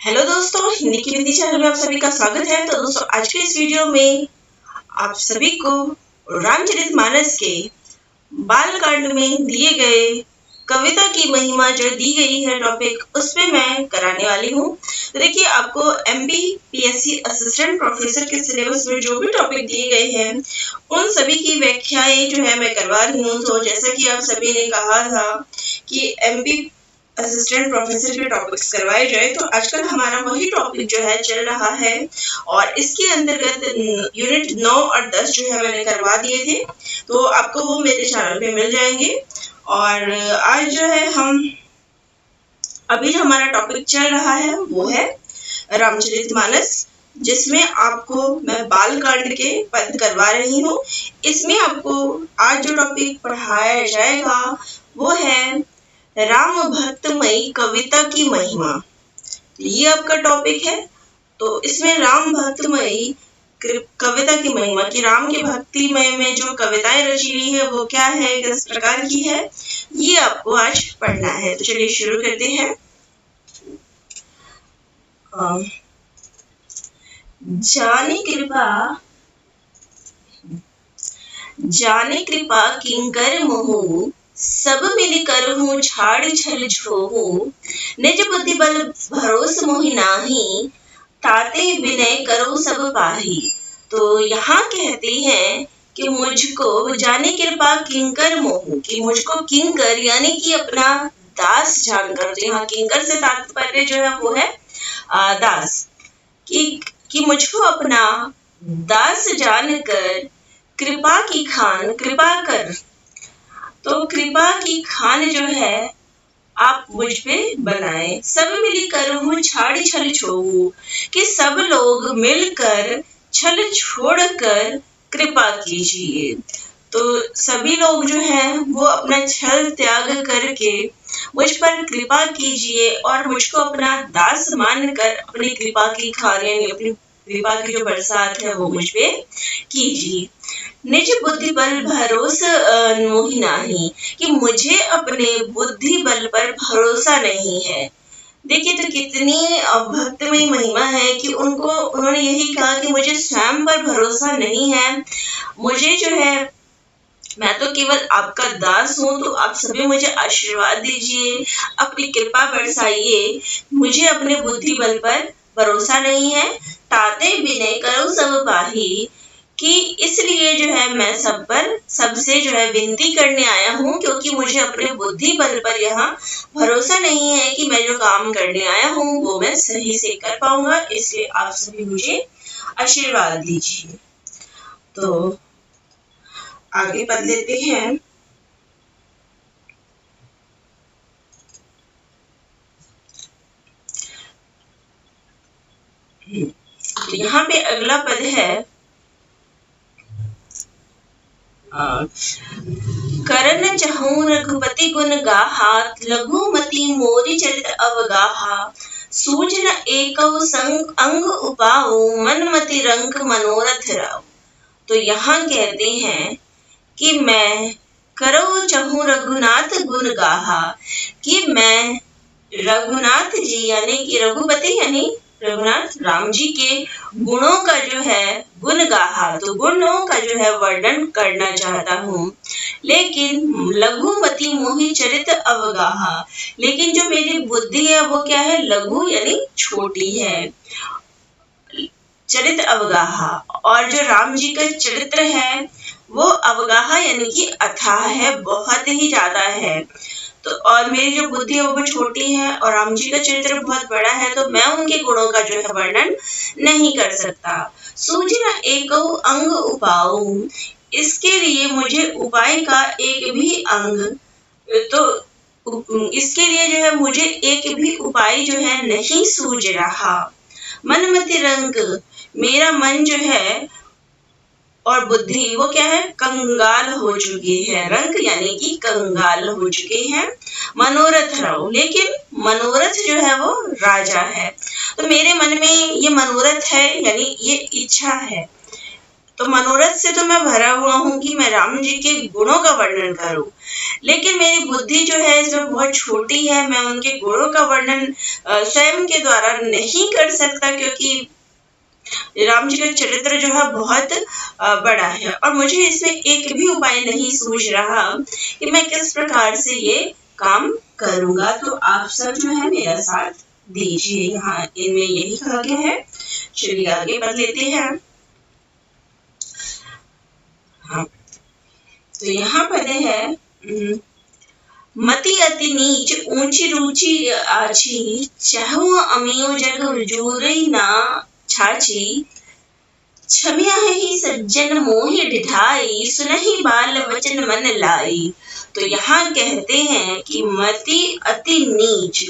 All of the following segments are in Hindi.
हेलो दोस्तों, हिंदी की हिंदी चैनल में आप सभी का स्वागत है। तो दोस्तों, आज के इस वीडियो में आप सभी को रामचरितमानस के बालकांड में दिए गए कविता की महिमा जो दी गई है टॉपिक, उस पे मैं कराने वाली हूँ। तो देखिए, आपको MPPSC असिस्टेंट प्रोफेसर के सिलेबस में जो भी टॉपिक दिए गए हैं उन सभी की व्याख्याएं जो है मैं करवा रही हूँ। तो जैसा कि आप सभी ने कहा था कि MP असिस्टेंट प्रोफेसर के टॉपिक्स करवाए जाए, तो आजकल हमारा वही टॉपिक जो है चल रहा है और इसके अंतर्गत यूनिट 9 और 10 जो है मैंने करवा दिए थे, तो आपको वो मेरे चैनल पे मिल जाएंगे। और आज जो है अभी जो हमारा टॉपिक चल रहा है वो है रामचरितमानस, जिसमें आपको मैं बालकांड के पद करवा रही हूँ। इसमें आपको आज जो टॉपिक पढ़ाया जाएगा वो है राम भक्तमयी कविता की महिमा। ये आपका टॉपिक है। तो इसमें राम भक्तमयी कविता की महिमा की राम के भक्तिमय में जो कविताएं रची हुई है वो क्या है, किस प्रकार की है, ये आपको आज पढ़ना है। तो चलिए शुरू करते हैं। जाने कृपा किंकर मोहु, सब मिली करहूं छाड़ छल छोहू, निज बुद्धि बल भरोस मोहि नाही, ताते विनय करो सब पाही। तो यहाँ कहते हैं कि मुझको जाने कृपा किंकर मोहू, कि मुझको किंकर यानी कि अपना दास जानकर, तो यहाँ किंकर से तात्पर्य जो है वो है दास, कि मुझको अपना दास जानकर कृपा की खान कृपा कर। तो कृपा की खान जो है आप मुझ पे बनाए। सब मिली करहूं छाड़ छल छोहू, कि सब लोग मिलकर छल छोड़कर कृपा कीजिए। तो सभी लोग जो हैं वो अपना छल त्याग करके मुझ पर कृपा कीजिए और मुझको अपना दास मानकर अपनी कृपा की खान यानी अपनी कृपा की जो बरसात है वो मुझ पे कीजिए। निज बुद्धि बल भरोस मोहि नाही, कि मुझे अपने बुद्धि बल पर भरोसा नहीं है। देखिए, तो कितनी भक्तमयी महिमा है कि उन्होंने यही कहा कि मुझे स्वयं पर भरोसा नहीं है, मुझे जो है मैं तो केवल आपका दास हूँ, तो आप सभी मुझे आशीर्वाद दीजिए, अपनी कृपा बरसाइए, मुझे अपने बुद्धि बल पर भरोसा नहीं है। ताते विनय करो सब पाही, कि इसलिए जो है मैं सबसे जो है विनती करने आया हूँ, क्योंकि मुझे अपने बुद्धि बल पर यहाँ भरोसा नहीं है कि मैं जो काम करने आया हूँ वो मैं सही से कर पाऊंगा, इसलिए आप सभी मुझे आशीर्वाद दीजिए। तो आगे पढ़ लेते हैं। तो यहाँ पे अगला पद है करन चहूं रघुपति गुण गाहा, लघुमति मोरि चरित अवगाहा, सूझ न एकौ संग अंग उपाऊ, मनमति रंक मनोरथ राव। तो यहाँ कहते हैं कि मैं करो चहूं रघुनाथ गुण गाहा, कि मैं रघुनाथ जी यानी कि रघुपति यानी रघुनाथ राम जी के गुणों का जो है गुण गाहा, तो गुणों का जो है वर्णन करना चाहता हूँ। लेकिन लघुमति मोहि चरित अवगाहा, लेकिन जो मेरी बुद्धि है वो क्या है, लघु यानी छोटी है। चरित अवगाहा, और जो राम जी का चरित्र है वो अवगाहा यानी कि अथाह है, बहुत ही ज्यादा है। तो और मेरी जो बुद्धि है वो छोटी है और राम जी का चरित्र बहुत बड़ा है, तो मैं उनके गुणों का जो है वर्णन नहीं कर सकता। सूझ न एको अंग उपाऊ, इसके लिए मुझे उपाय का एक भी अंग, तो इसके लिए जो है मुझे एक भी उपाय जो है नहीं सूझ रहा। मनमति रंग, मेरा मन जो है और बुद्धि वो क्या है, कंगाल हो चुकी है। रंग यानी कि कंगाल हो चुके हैं। मनोरथ राव, लेकिन मनोरथ जो है वो राजा है। तो मेरे मन में ये मनोरथ है यानी ये इच्छा है, तो मनोरथ से तो मैं भरा हुआ हूँ कि मैं राम जी के गुणों का वर्णन करूं, लेकिन मेरी बुद्धि जो है जो बहुत छोटी है, मैं उनके गुणों का वर्णन स्वयं के द्वारा नहीं कर सकता, क्योंकि राम जी का चरित्र जो है बहुत बड़ा है और मुझे इसमें एक भी उपाय नहीं सूझ रहा कि मैं किस प्रकार से ये काम करूंगा। तो आप सब जो है मेरा साथ दीजिए। यहाँ इनमें यही कहा गया है। चलिए आगे बढ़ लेते हैं। हाँ, तो यहाँ पर है मति अति नीच ऊंची रुचि आछी, चाहू अमियो जग जोरई ना छाछी, छमिया ही सज्जन मोहि ढिठाई, सुनहि बाल वचन मन लाई। तो यहाँ कहते हैं कि मति अति नीच,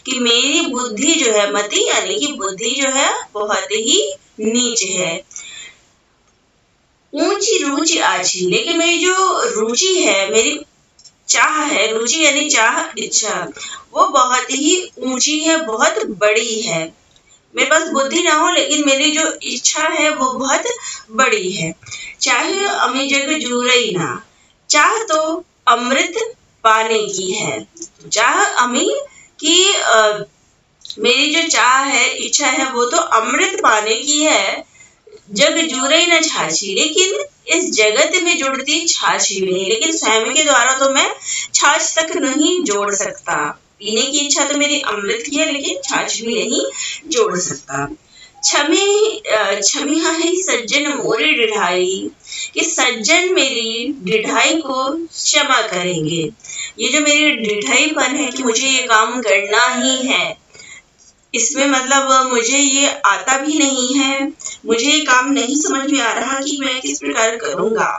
कि मेरी बुद्धि जो है, मति यानी कि बुद्धि जो है बहुत ही नीच है। ऊंची रुचि आछी, लेकिन मेरी जो रुचि है, मेरी चाह है, रुचि यानी चाह, इच्छा, वो बहुत ही ऊंची है, बहुत बड़ी है। मेरे पास बुद्धि ना हो लेकिन मेरी जो इच्छा है वो बहुत बड़ी है। चाहे अमी जग जूरई ना, चाह तो अमृत पाने की है। चाह अमी की मेरी जो चाह है, इच्छा है, वो तो अमृत पाने की है। जग जूरई ना छाछी, लेकिन इस जगत में जुड़ती छाछ भी नहीं, लेकिन स्वयं के द्वारा तो मैं छाछ तक नहीं जोड़ सकता। पीने की इच्छा तो मेरी अमृत की है, लेकिन छाछ भी नहीं जोड़ सकता। छमी है सज्जन मोरी डिढ़ाई, कि सज्जन मेरी डिढ़ाई को क्षमा करेंगे। ये जो मेरी डिढ़ाईपन है कि मुझे ये काम करना ही है, इसमें मतलब मुझे ये आता भी नहीं है, मुझे ये काम नहीं समझ में आ रहा कि मैं किस प्रकार करूंगा,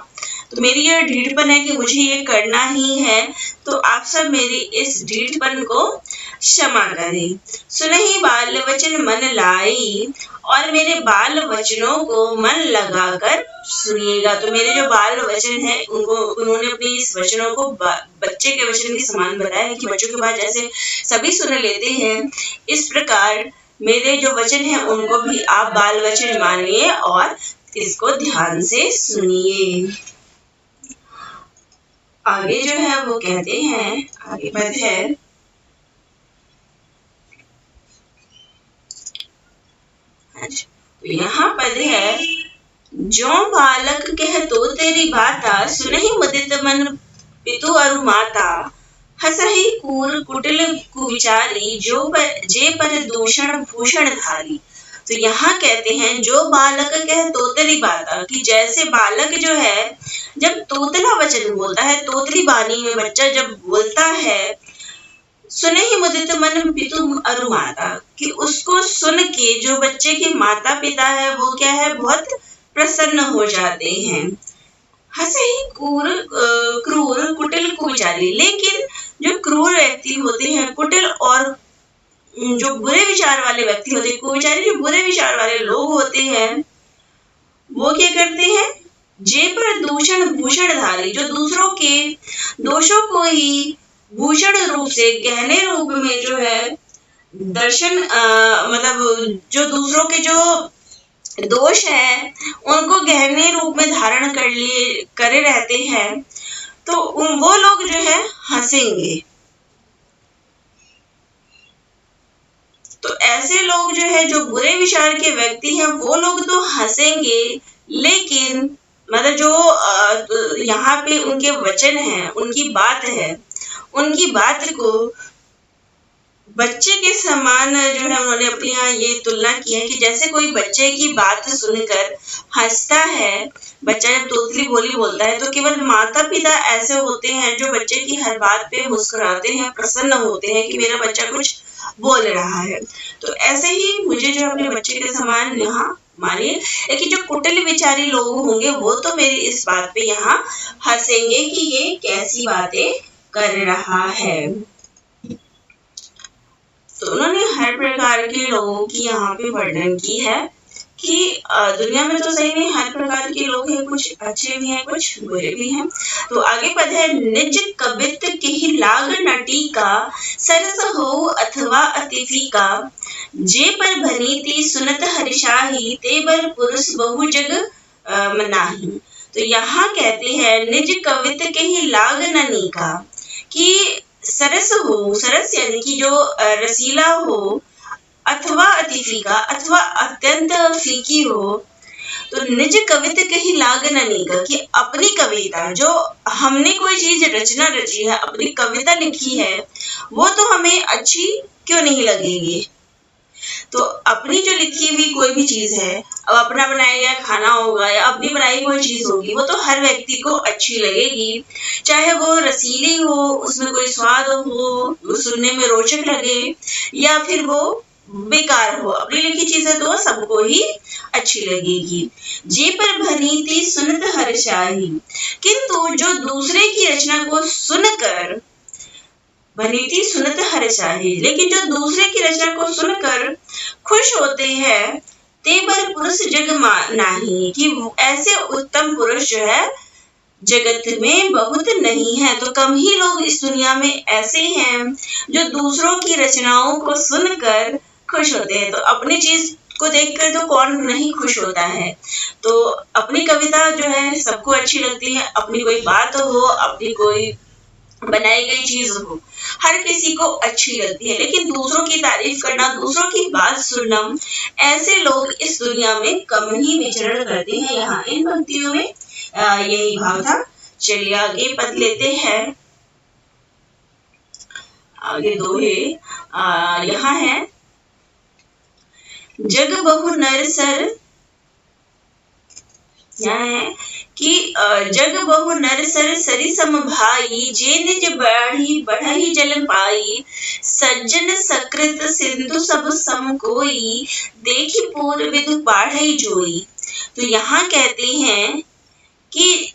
तो मेरी ये ढीठपन है कि मुझे ये करना ही है। तो आप सब मेरी इस ढीठपन को क्षमा करें। सुनहि बाल वचन मन लाई, और मेरे बाल वचनों को मन लगाकर सुनिएगा। तो मेरे जो बाल वचन है उनको उन्होंने अपनी इस वचनों को बच्चे के वचन के समान बताया है कि बच्चों के बाद जैसे सभी सुन लेते हैं, इस प्रकार मेरे जो वचन है उनको भी आप बाल वचन मानिए और इसको ध्यान से सुनिए। आगे जो है वो कहते हैं, आगे पद है, तो यहाँ पद है, जो बालक कह तो तेरी बाता, सुनहि मुदित मन पितु अरु माता, हसहि कूर कुटिल कुविचारी, जे पर दूषण भूषण धारी। तो यहाँ कहते हैं जो बालक कह तोतली बाता, कि जैसे बालक जो है जब तोतला वचन बोलता है, तोतली बानी में बच्चा जब बोलता है, सुने ही मुदित मन पितु अरु माता, कि उसको सुन के जो बच्चे के माता पिता है वो क्या है, बहुत प्रसन्न हो जाते हैं। हंसे ही क्रूर कुटिल कुविचारी, लेकिन जो क्रूर व्यक्ति होते हैं, कुटिल और जो बुरे विचार वाले व्यक्ति होते हैं, कुविचारी जो बुरे विचार वाले लोग होते हैं, वो क्या करते हैं, जे पर दूषण भूषण धारी, जो दूसरों के दोषों को ही भूषण रूप से, गहने रूप में जो है दर्शन, मतलब जो दूसरों के जो दोष है उनको गहने रूप में धारण करे रहते हैं, तो वो लोग जो है हंसेंगे। तो ऐसे लोग जो है, जो बुरे विचार के व्यक्ति हैं, वो लोग तो हंसेंगे, लेकिन मतलब जो यहाँ पे उनके वचन है, उनकी बात है, उनकी बात को बच्चे के समान जो है उन्होंने अपनी यहाँ ये तुलना की है कि जैसे कोई बच्चे की बात सुनकर हंसता है, बच्चा जब तोतली बोली बोलता है, तो केवल माता पिता ऐसे होते हैं जो बच्चे की हर बात पे मुस्कुराते हैं, प्रसन्न होते हैं कि मेरा बच्चा कुछ बोल रहा है। तो ऐसे ही मुझे जो अपने बच्चे के समान यहाँ मानिए, लेकिन जो कुटिल विचारी लोग होंगे वो तो मेरी इस बात पे यहाँ हंसेंगे कि ये कैसी बातें कर रहा है। तो उन्होंने हर प्रकार के लोगों की यहाँ पे वर्णन की है कि दुनिया में तो सही में हर प्रकार के लोग हैं, कुछ अच्छे भी हैं, कुछ बुरे भी हैं। तो आगे पद है, निज कबित के लाग नटी का, सरस हो अथवा अतिथि का, जे पर भनीति सुनत हरिशाही, ते बर पुरुष बहु जग नाही। तो यहाँ कहते हैं निज कवित के ही लाग न नीका, कि सरस हो, सरस यानी कि जो रसीला हो, अथवा अति फीका अथवा अत्यंत फीकी हो। तो निज कवित कही लाग न नीका, कि अपनी कविता जो हमने कोई चीज रचना रची है, अपनी कविता लिखी है, वो तो हमें अच्छी क्यों नहीं लगेगी। तो अपनी जो लिखी हुई कोई भी चीज है, अब अपना बनाया गया खाना होगा या अपनी बनाई कोई चीज होगी, वो तो हर व्यक्ति को अच्छी लगेगी, चाहे वो रसीली हो, उसमें कोई स्वाद हो, वो सुनने में रोचक लगे, या फिर वो बेकार हो। अपनी लिखी चीजें तो सबको ही अच्छी लगेगी। जे पर भनीति सुनत हर्षाहि, किंतु जो दूसरे की रचना को सुनकर, भनीति सुनत हर्षाहि, लेकिन जो दूसरे की रचना को सुनकर खुश होते हैं, ते पर पुरुष जग नाही, कि ऐसे उत्तम पुरुष जो है जगत में बहुत नहीं है। तो कम ही लोग इस दुनिया में ऐसे हैं जो दूसरों की रचनाओं को सुनकर खुश होते हैं। तो अपनी चीज को देखकर तो कौन नहीं खुश होता है। तो अपनी कविता जो है सबको अच्छी लगती है, अपनी कोई बात हो, अपनी कोई बनाई गई चीज हो, हर किसी को अच्छी लगती है। लेकिन दूसरों की तारीफ करना, दूसरों की बात सुनना, ऐसे लोग इस दुनिया में कम ही विचरण करते हैं। यहाँ इन पंक्तियों में यही भाव था। चलिए आगे पद लेते हैं। आगे दोहे यहाँ है, जग बहु नर सर, यहाँ है कि जग बहु नर सर सरी सम भाई, जे निज बढ़ी बढ़ही जल पाई, सज्जन सकृत सिंधु सब सम कोई, देखी पूर विदु बाढ़ई जोई। तो यहाँ कहते हैं कि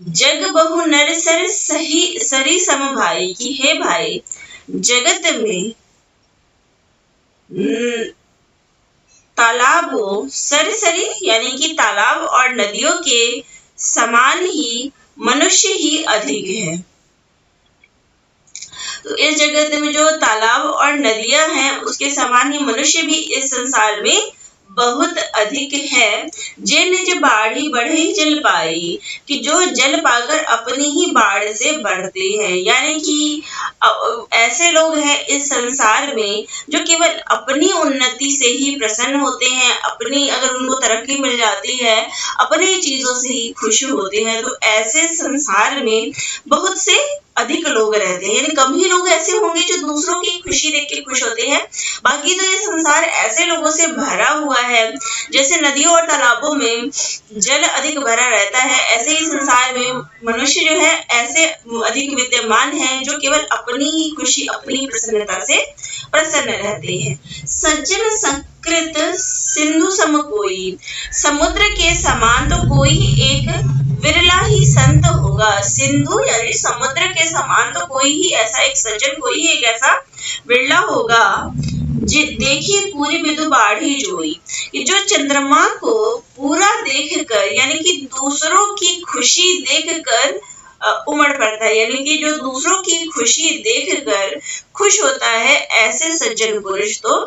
जग बहु नर सर सरी सम भाई, कि हे भाई जगत में तालाबों, सरसरी यानी कि तालाब और नदियों के समान ही मनुष्य ही अधिक है। तो इस जगत में जो तालाब और नदियां हैं, उसके समान ही मनुष्य भी इस संसार में बहुत अधिक है। जे निज बाढ़ी बढ़ई जल पाई, कि जो जल पाकर अपनी ही बाढ़ से बढ़ते हैं। यानी कि ऐसे लोग हैं इस संसार में जो केवल अपनी उन्नति से ही प्रसन्न होते हैं, अपनी अगर उनको तरक्की मिल जाती है, अपनी चीजों से ही खुश होते हैं। तो ऐसे संसार में बहुत से अधिक लोग रहते हैं, यानी कम ही लोग ऐसे होंगे जो दूसरों की खुशी देख के खुश होते हैं। बाकी तो ये संसार ऐसे लोगों से भरा हुआ है, जैसे नदियों और तालाबों में जल अधिक भरा रहता है, ऐसे ही संसार में मनुष्य जो है ऐसे अधिक विद्यमान है जो केवल अपनी ही खुशी, अपनी प्रसन्नता से प्रसन्न रहते हैं। सज्जन सकृत सिंधु सम कोई, समुद्र के समान तो कोई एक विरला ही संत होगा। सिंधु यानी समुद्र के समान तो कोई ही ऐसा एक सज्जन, कोई ही एक ऐसा विरला होगा। देखिए पूरी विदु बाढ़ी जोई, कि जो चंद्रमा को पूरा देखकर, यानी कि दूसरों की खुशी देखकर उमड़ पड़ता है, यानी कि जो दूसरों की खुशी देखकर खुश होता है, ऐसे सज्जन पुरुष तो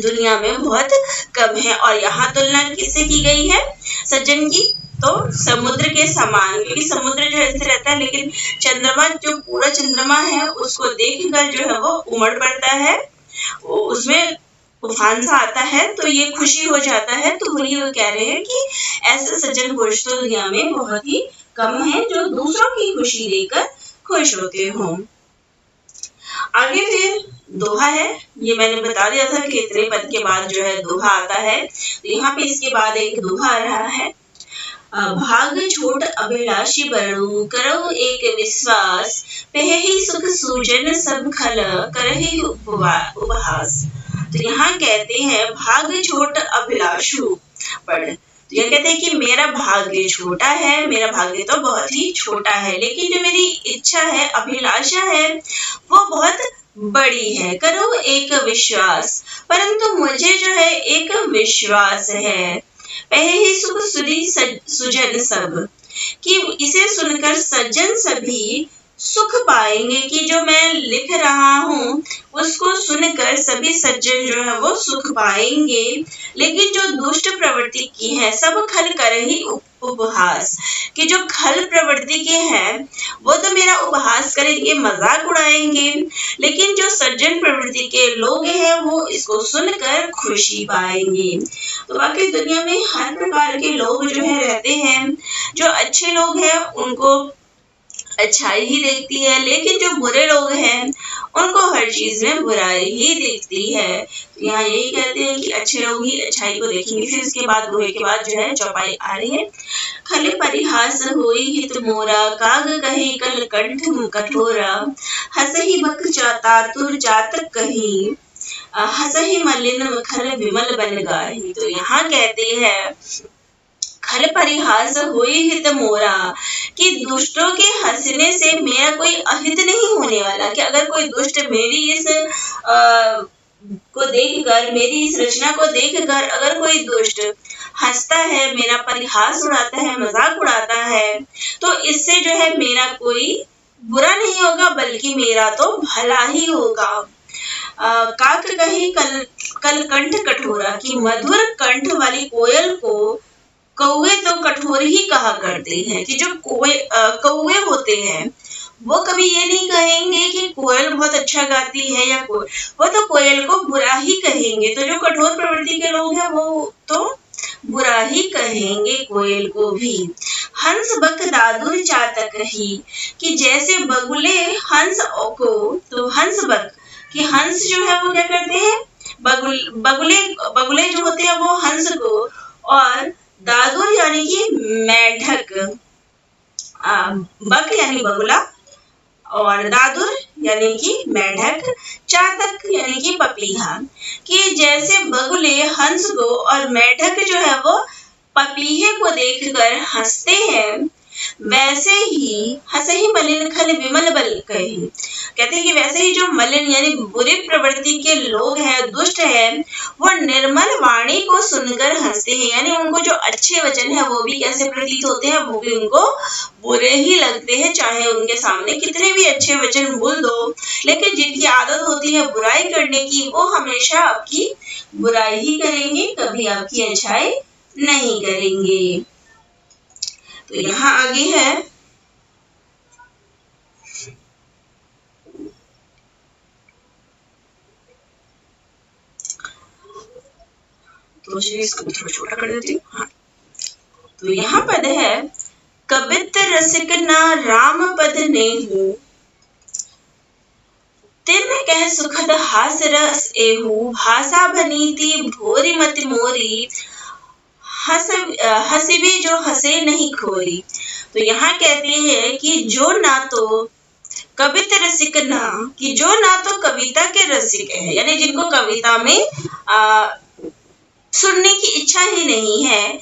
दुनिया में बहुत कम है। और यहाँ तुलना किससे की गई है सज्जन की? तो समुद्र के समान, क्योंकि समुद्र जो ऐसे रहता है, लेकिन चंद्रमा जो पूरा चंद्रमा है उसको देखकर जो है वो उमड़ पड़ता है, उसमें तूफान सा आता है, तो ये खुशी हो जाता है। तो वही वो कह रहे हैं कि ऐसे सज्जन पुरुष तो दुनिया में बहुत ही कम है जो दूसरों की खुशी देखकर खुश होते हों। आगे फिर दोहा है, ये मैंने बता दिया था कि इतने पद के बाद जो है दोहा आता है। तो यहाँ पे इसके बाद एक दोहा आ रहा है, भाग छोट अभिलाषी बड़ू, करो एक विश्वास, पहही सुख सूजन सब खल, करहि उपहास। तो यहाँ कहते हैं भाग छोट अभिलाषु बड़, तो यह कहते हैं कि मेरा भाग्य छोटा है, मेरा भाग्य तो बहुत ही छोटा है, लेकिन जो मेरी इच्छा है, अभिलाषा है, वो बहुत बड़ी है। करो एक विश्वास, परंतु मुझे जो है एक विश्वास है, पहले ही सुख सुधी सुजन सब, कि इसे सुनकर सज्जन सभी सुख पाएंगे कि जो मैं लिख रहा हूँ उसको सुनकर सभी सज्जन जो है वो सुख पाएंगे। लेकिन जो दुष्ट प्रवृत्ति की है सब खल कर ही उपहास, कि जो खल प्रवृत्ति के हैं वो तो मेरा उपहास करेंगे, मजाक उड़ाएंगे, लेकिन जो सज्जन प्रवृत्ति के लोग हैं वो इसको सुनकर खुशी पाएंगे। तो वाकई दुनिया में हर प्रकार के लोग जो है रहते हैं। जो अच्छे लोग हैं उनको अच्छाई ही देखती है, लेकिन जो बुरे लोग हैं उनको हर चीज में बुराई ही दिखती है। तो यहाँ यही कहते हैं कि अच्छे लोग ही अच्छाई को देखेंगे। फिर इसके बाद बुरे के बाद जो है चौपाई आ रही है। खल परिहास होई हित मोरा, काग कहे कल कंठ कठोरा, हसहि बक चातुर जातक कही, हसहि मलिन खल विमल बन गाही। तो यहाँ कहते हैं खल परिहास होई हित मोरा, कि दुष्टों के हंसने से मेरा कोई अहित नहीं होने वाला। कि अगर कोई दुष्ट मेरी इस को देखकर, मेरी इस रचना को देखकर अगर कोई दुष्ट हंसता है, मेरा परिहास उड़ाता है, मजाक उड़ाता है, तो इससे जो है मेरा कोई बुरा नहीं होगा बल्कि मेरा तो भला ही होगा। काक कही कल कंठ कठोरा, कि मधुर कंठ वाली कोयल को कौवे तो कठोर ही कहा करते हैं। कि जो कौवे होते हैं वो कभी ये नहीं कहेंगे कि कोयल बहुत अच्छा गाती है, या वो तो कोयल को बुरा ही कहेंगे। तो जो कठोर प्रवृत्ति के लोग हैं वो तो बुरा ही कहेंगे कोयल को भी। हंस बक दादुर चातक ही, कि जैसे बगुले हंस को, तो हंस बक कि हंस जो है वो क्या करते हैं, बगुले जो होते हैं वो हंस को, और दादुर यानी कि मेढक, बक यानी बगुला और दादुर यानी कि मेढक, चातक यानी कि पपीहा, कि जैसे बगुले हंस को और मेढक जो है वो पपीहे को देखकर हंसते हैं, वैसे ही हसहि मलिन खल विमल बल कही। कहते हैं कि वैसे ही जो मलिन यानी बुरी प्रवृत्ति के लोग हैं, दुष्ट हैं, वो निर्मल वाणी को सुनकर हंसते हैं। यानी उनको जो अच्छे वचन है वो भी कैसे प्रतीत होते हैं, वो भी उनको बुरे ही लगते हैं। चाहे उनके सामने कितने भी अच्छे वचन बोल दो, लेकिन जिनकी आदत होती है बुराई करने की, वो हमेशा आपकी बुराई ही करेंगे, कभी आपकी अच्छाई नहीं करेंगे। तो यहाँ आगे है तो इसको थोड़ा छोटा कर देती हूँ। हाँ। तो यहाँ पद है कवित रसिक ना राम पद नेहु, तिन कह सुखद हास रस एहू, भाषा भनीति भोरी मति मोरी, हसीबी जो हंसे नहीं खोरी। तो यहाँ कहते हैं कि जो ना तो कविता रसिक ना, कि जो ना तो कविता के रसिक है, यानी जिनको कविता में सुनने की इच्छा ही नहीं है,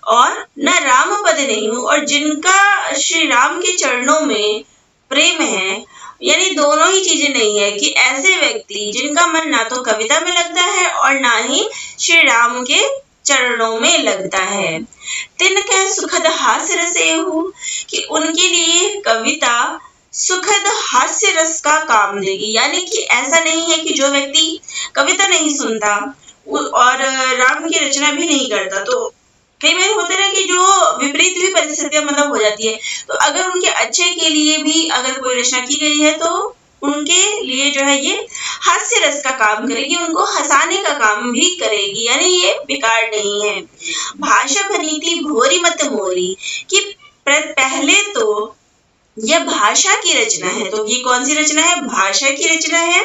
और न राम पद नहीं हूँ, और जिनका श्री राम के चरणों में प्रेम है, यानी दोनों ही चीजें नहीं है। कि ऐसे व्यक्ति जिनका मन ना तो कविता में लगता है और ना ही श्री राम के चरणों में लगता है, तिन कह सुखद हास्य रस एहू, कि उनके लिए कविता सुखद हास्य रस का काम देगी। यानी कि ऐसा नहीं है कि जो व्यक्ति कविता नहीं सुनता और राम की रचना भी नहीं करता, तो कई बार होते ना कि जो विपरीत भी परिस्थितियां मतलब हो जाती है, तो अगर उनके अच्छे के लिए भी अगर कोई रचना की गई है तो उनके लिए जो है ये हास्य रस का काम करेगी, उनको हंसाने का काम भी करेगी, यानी ये बेकार नहीं है। भाषा भनीति भोरी मत मोरी, कि पहले तो यह भाषा की रचना है, तो ये कौन सी रचना है, भाषा की रचना है,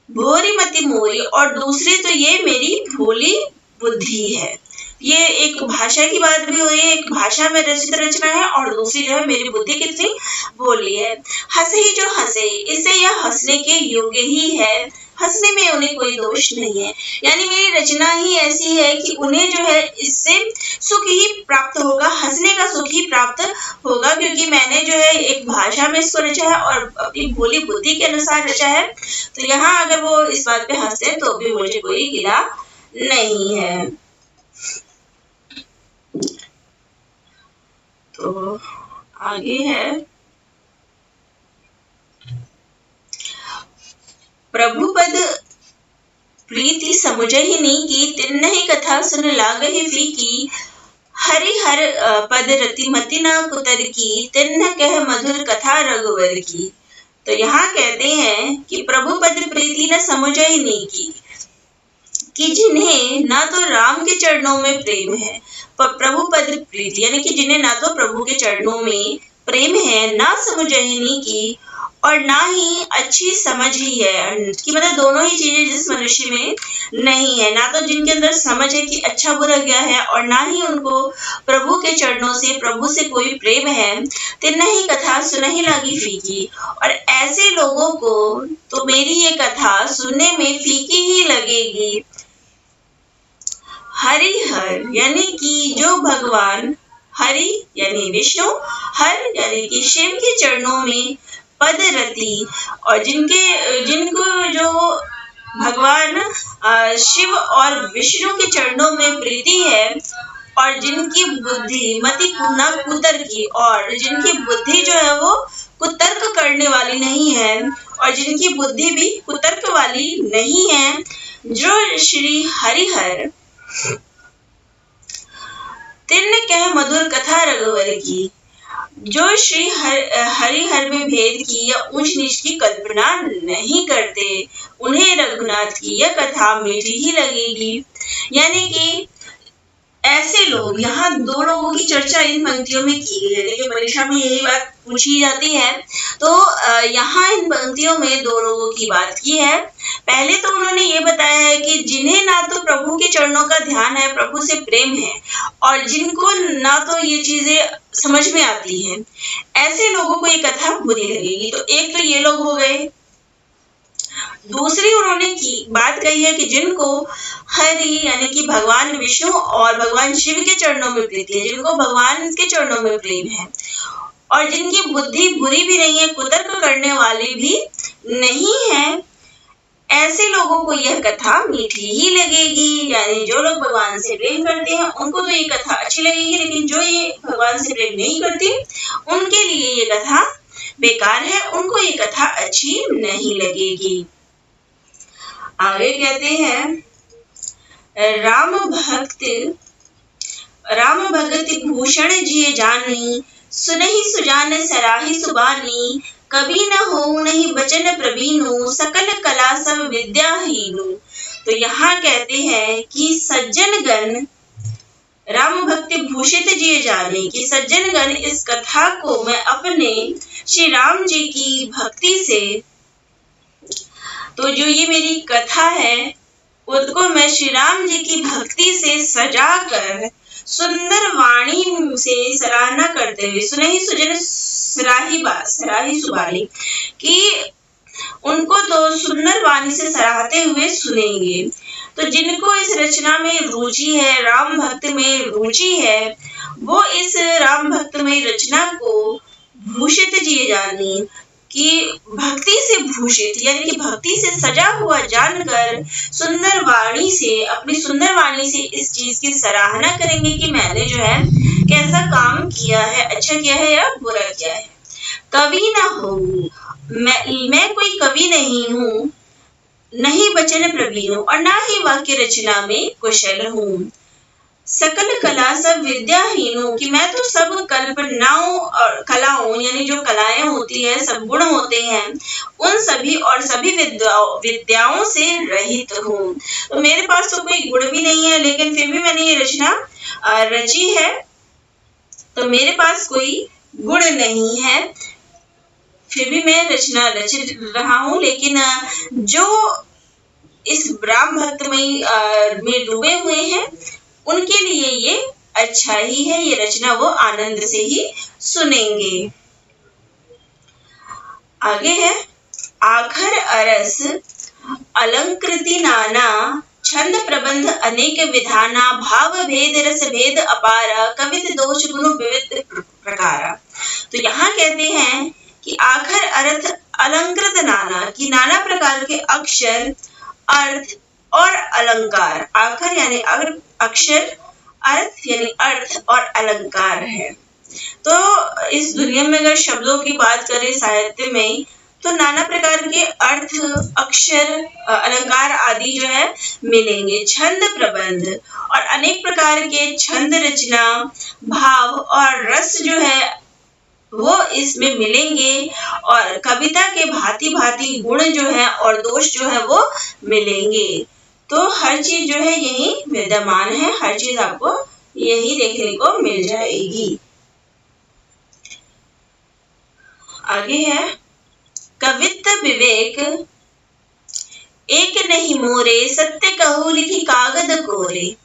भोरी मति मोरी, और दूसरी तो ये मेरी भोली बुद्धि है। ये एक भाषा की बात भी हो रही है, एक भाषा में रचित रचना है, और दूसरी जो है मेरी बुद्धि कितनी भोली है। हंसे ही जो हंसे, इससे यह हंसने के योग्य ही है, हंसने में उन्हें कोई दोष नहीं है। यानी मेरी रचना ही ऐसी है कि उन्हें जो है इससे सुख ही प्राप्त होगा, हंसने का सुख ही प्राप्त होगा, क्योंकि मैंने जो है एक भाषा में इसको रचा है और अपनी भोली बुद्धि के अनुसार रचा है। तो यहाँ अगर वो इस बात पे हंसते हैं तो भी मुझे कोई गिला नहीं है। तो आगे है प्रभुपद प्रीति समुझहि नीकी, तिन्हि कथा सुन लागहि फीकी। हरिहर पद रति मति न कुतर की, तिन्ह कह मधुर कथा रघुवर की। तो यहाँ कहते हैं कि प्रभुपद प्रीति न समुझहि नीकी, कि जिन्हें ना तो राम के चरणों में प्रेम है, प्रभुपद प्रीति यानी कि जिन्हें ना तो प्रभु के चरणों में प्रेम है, ना समझहि नीकी, और ना ही अच्छी समझ ही है, कि मतलब दोनों ही चीजें जिस मनुष्य में नहीं है, ना तो जिनके अंदर समझ है कि अच्छा बुरा क्या है, और ना ही उनको प्रभु के चरणों से प्रभु से कोई प्रेम है, तिन्हि कथा सुनहि लागी फीकी। और ऐसे लोगों को तो मेरी ये कथा सुनने में फीकी ही लगेगी। हरिहर यानी कि जो भगवान, हरि यानी विष्णु, हर यानी कि शिव के चरणों में पद रति, और जिनको जो भगवान शिव और विष्णु के चरणों में प्रीति है, और जिनकी बुद्धि मति न कुतर की, और जिनकी बुद्धि जो है वो कुतर्क करने वाली नहीं है, और जिनकी बुद्धि भी कुतर्क वाली नहीं है, जो श्री हरिहर तिन्न कह मधुर कथा रघुवर की, जो श्री हरिहर में भेद की या ऊंच नीच की कल्पना नहीं करते, उन्हें रघुनाथ की यह कथा मीठी ही लगेगी। यानी कि ऐसे लोग, यहाँ दो लोगों की चर्चा इन पंक्तियों में की गई है, लेकिन परीक्षा में यही बात पूछी जाती है, तो यहाँ इन पंक्तियों में दो लोगों की बात की है। पहले तो उन्होंने ये बताया है कि जिन्हें ना तो प्रभु के चरणों का ध्यान है, प्रभु से प्रेम है, और जिनको ना तो ये चीजें समझ में आती है, ऐसे लोगों को ये कथा बुरी लगेगी। तो एक तो ये लोग हो गए। दूसरी उन्होंने बात कही है कि जिनको हरि यानी कि भगवान विष्णु और भगवान शिव के चरणों में प्रीति है, जिनको भगवान के चरणों में प्रेम है, और जिनकी बुद्धि बुरी भी नहीं है, कुतर्क करने वाली भी नहीं है, ऐसे लोगों को यह कथा मीठी ही लगेगी। यानी जो लोग भगवान से प्रेम करते हैं उनको तो ये कथा अच्छी लगेगी, लेकिन जो ये भगवान से प्रेम नहीं करते उनके लिए ये कथा बेकार है, उनको ये कथा अच्छी नहीं लगेगी। आगे कहते हैं, राम भगत भूषण जिये जानी, सुनहि सुजान सराहि सुबानी, कभी न हो नहीं बचन प्रवीणु, सकल कला सब विद्याहीनु। तो यहाँ कहते हैं कि सज्जन गण राम भक्ति भूषित जिये जाने, कि सज्जन गण इस कथा को मैं अपने श्री राम जी की भक्ति से, तो जो ये मेरी कथा है उसको मैं श्री राम जी की भक्ति से सजाकर सुंदर वाणी से सराहना करते हुए, सुनहि सुजन सराही सुबानी, कि उनको तो सुंदर वाणी से सराहते हुए सुनेंगे। तो जिनको इस रचना में रुचि है, राम भक्त में रुचि है, वो इस राम भक्त में रचना को भूषित जिये जानी, कि भक्ति से भूषित यानी कि भक्ति से सजा हुआ जानकर सुंदर वाणी से, अपनी सुंदर वाणी से इस चीज की सराहना करेंगे कि मैंने जो है कैसा काम किया है, अच्छा किया है या बुरा किया है। कवि ना हो, मैं कोई कवि नहीं हूँ, नहीं बचन प्रवीण हूँ, और ना ही वाक्य रचना में कुशल हूँ। सकल कला सब विद्याहीन हूँ, कि मैं तो सब कल्पनाओं और कलाओं यानी जो कलाएं होती है, सब गुण होते हैं, उन सभी और सभी विद्याओं से रहित हूँ। तो मेरे पास तो कोई गुण भी नहीं है, लेकिन फिर भी मैंने ये रचना रची है, तो मेरे पास कोई गुण नहीं है, फिर भी मैं रचना रच रहा हूँ। लेकिन जो इस राम भक्तमय में डूबे हुए हैं उनके लिए ये अच्छा ही है, ये रचना वो आनंद से ही सुनेंगे। आगे है, आखर अरस अलंकृति नाना, छंद प्रबंध अनेक विधाना, भाव भेद रस भेद अपारा, कवित दोष गुण विविध प्रकारा। तो यहाँ कहते हैं कि आखर अर्थ अलंकृत नाना, कि नाना प्रकार के अक्षर, अर्थ और अलंकार। आखर यानी अक्षर, अर्थ यानी अर्थ और अलंकार है। तो इस दुनिया में अगर शब्दों की बात करें साहित्य में, तो नाना प्रकार के अर्थ, अक्षर, अलंकार आदि जो है मिलेंगे। छंद प्रबंध और अनेक प्रकार के छंद रचना, भाव और रस जो है वो इसमें मिलेंगे और कविता के भांति भांति गुण जो है और दोष जो है वो मिलेंगे। तो हर चीज जो है यही विद्यमान है, हर चीज आपको यही देखने को मिल जाएगी। आगे है कवित्त विवेक एक नहीं मोरे, सत्य कहूँ लिखी कागद कोरे।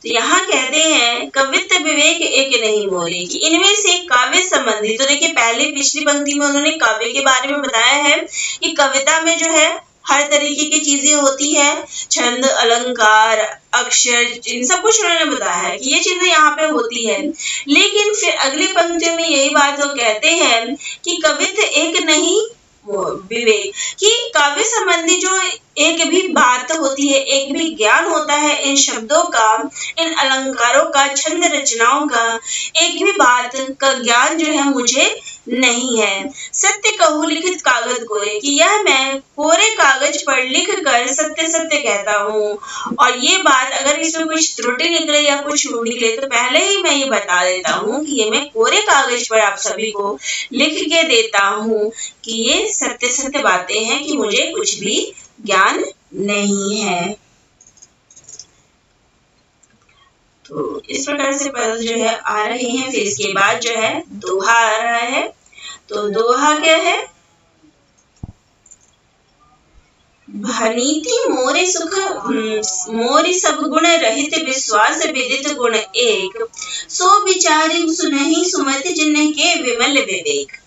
तो यहाँ कहते हैं कवित्त विवेक एक नहीं मोरे कि इनमें से काव्य संबंधी, तो देखिए पहले पिछली पंक्ति में उन्होंने काव्य के बारे में बताया है कि कविता में जो है हर तरीके की चीजें होती है, छंद, अलंकार, अक्षर, इन सब कुछ उन्होंने बताया है कि ये चीजें यहाँ पे होती है। लेकिन फिर अगली पंक्ति में यही बात वो कहते हैं कि कवित्त एक नहीं विवेक, कि काव्य संबंधी जो एक भी बात होती है, एक भी ज्ञान होता है, इन शब्दों का, इन अलंकारों का, छंद रचनाओं का एक भी बात का ज्ञान जो है मुझे नहीं है। सत्य कहूँ लिखित कागज कोरे, कि यह मैं कोरे कागज पर लिख कर सत्य सत्य कहता हूँ। और ये बात अगर इसमें कुछ त्रुटि निकले या कुछ निकले तो पहले ही मैं ये बता देता हूँ कि ये मैं कोरे कागज पर आप सभी को लिख के देता हूँ कि ये सत्य सत्य बातें हैं, कि मुझे कुछ भी ज्ञान नहीं है। तो इस प्रकार से पद जो है आ रहे हैं। फिर इसके बाद जो है दोहा आ रहा है। तो दोहा क्या है? भनीति मोरे सुख मोरी सब गुण रहित, विश्वास विदित गुण एक, सो विचारी सुनहि सुमति जिन्ह के विमल विवेक।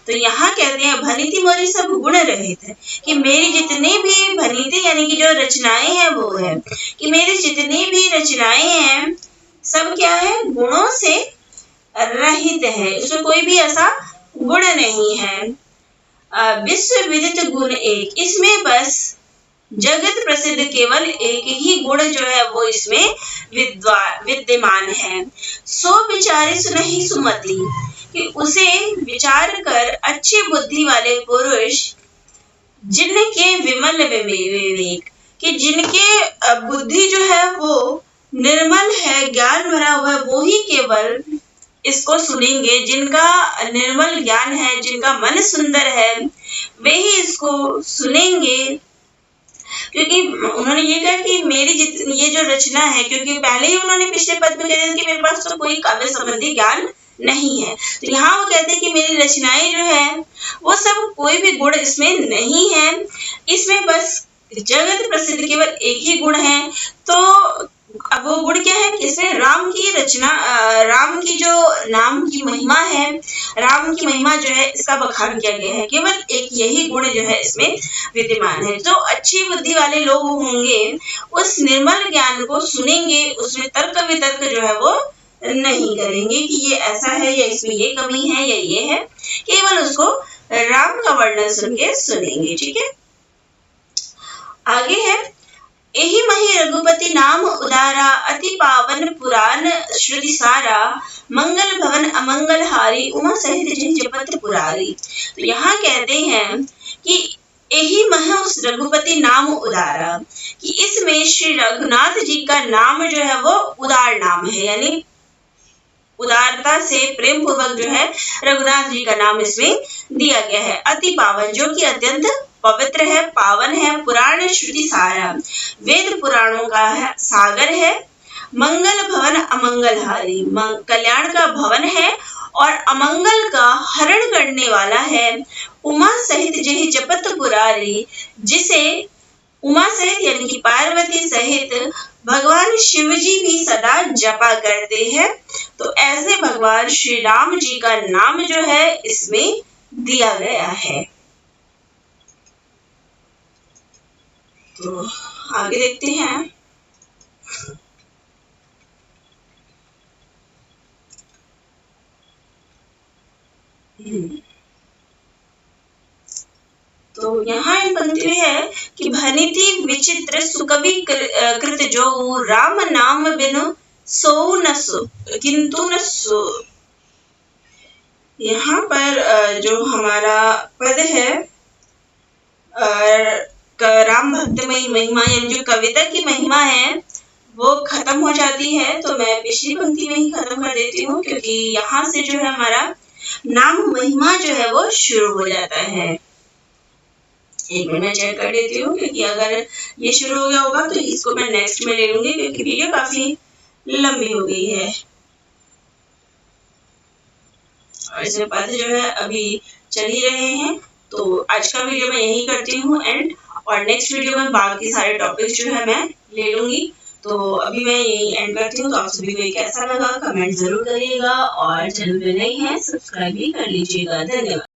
तो यहाँ कहते हैं भनीति मोरी सब गुण रहित है, कि मेरी जितनी भी भनीति यानी कि जो रचनाएं हैं वो है कि मेरी जितनी भी रचनाएं हैं सब क्या है? गुणों से रहित है, उसमें कोई भी ऐसा गुण नहीं है। विश्व विदित गुण एक, इसमें बस जगत प्रसिद्ध केवल एक ही गुण जो है वो इसमें विद्यमान है। सो विचारे सुनहि सुमति, कि उसे विचार कर अच्छी बुद्धि वाले पुरुष जिनके विमल विवेक, कि जिनके बुद्धि जो है वो निर्मल है, ज्ञान भरा हुआ है, वो ही केवल इसको सुनेंगे। जिनका निर्मल ज्ञान है, जिनका मन सुंदर है, वे ही इसको सुनेंगे। क्योंकि उन्होंने ये कहा कि मेरी ये जो रचना है, क्योंकि पहले ही उन्होंने पिछले पद में कह दिया कि मेरे पास तो कोई काव्य संबंधी ज्ञान नहीं है, तो यहाँ वो कहते हैं कि मेरी रचनाएं जो है वो सब कोई भी गुण इसमें नहीं है, इसमें बस जगत प्रसिद्ध केवल एक ही गुण है। तो अब वो गुण क्या है? इसमें राम की रचना, राम की जो नाम की महिमा है, राम की महिमा जो है इसका बखान किया गया है। केवल एक यही गुण जो है इसमें विद्यमान है। जो अच्छी बुद्धि वाले लोग होंगे उस निर्मल ज्ञान को सुनेंगे, उसमें तर्क वितर्क जो है वो नहीं करेंगे कि ये ऐसा है या इसमें ये कमी है या ये है, केवल उसको राम का वर्णन सुन के सुनेंगे। ठीक है, आगे है एहि मही रघुपति नाम उदारा, अति पावन पुराण श्रुति सारा, मंगल भवन अमंगल हारी, उमा सहित जिन जपत पुरारी। तो यहाँ कहते हैं कि एहि मह उस रघुपति नाम उदारा, कि इसमें श्री रघुनाथ जी का नाम जो है वो उदार नाम है, यानी उदारता से प्रेम पूर्वक जो है रघुनाथ जी का नाम इसमें दिया गया है। अति पावन, जो कि अत्यंत पवित्र है, पावन है। पुराण श्रुति सारा, वेद पुराणों का है, सागर है। मंगल भवन अमंगल हारी, कल्याण का भवन है और अमंगल का हरण करने वाला है। उमा सहित जहि जपत पुरारी, जिसे उमा सहित यानी कि पार्वती सहित भगवान शिव जी भी सदा जपा करते हैं। तो ऐसे भगवान श्री राम जी का नाम जो है इसमें दिया गया है। तो आगे देखते हैं। तो यहाँ इन पंक्ति में है कि भनिति विचित्र सुकवि कृत जो, राम नाम बिनु सो न सो किंतु न सो। यहाँ पर जो हमारा पद है राम भक्तमयी महिमा यानी जो कविता की महिमा है वो खत्म हो जाती है, तो मैं पिछली पंक्ति में ही खत्म कर देती हूँ, क्योंकि यहाँ से जो है हमारा नाम महिमा जो है वो शुरू हो जाता है। एक मिनट मैं चेक कर लेती हूँ, क्योंकि अगर ये शुरू हो गया होगा तो इसको मैं नेक्स्ट में ले लूंगी, क्योंकि वीडियो काफी लंबी हो गई है और इसमें पद जो है अभी चल ही रहे हैं। तो आज का वीडियो मैं यही करती हूँ एंड, और नेक्स्ट वीडियो में बाकी सारे टॉपिक्स जो है मैं ले लूंगी। तो अभी मैं यही एंड करती हूँ। तो आप सभी को ये कैसा लगा कमेंट जरूर करिएगा, और चैनल पे नए हैं सब्सक्राइब भी कर लीजिएगा। धन्यवाद।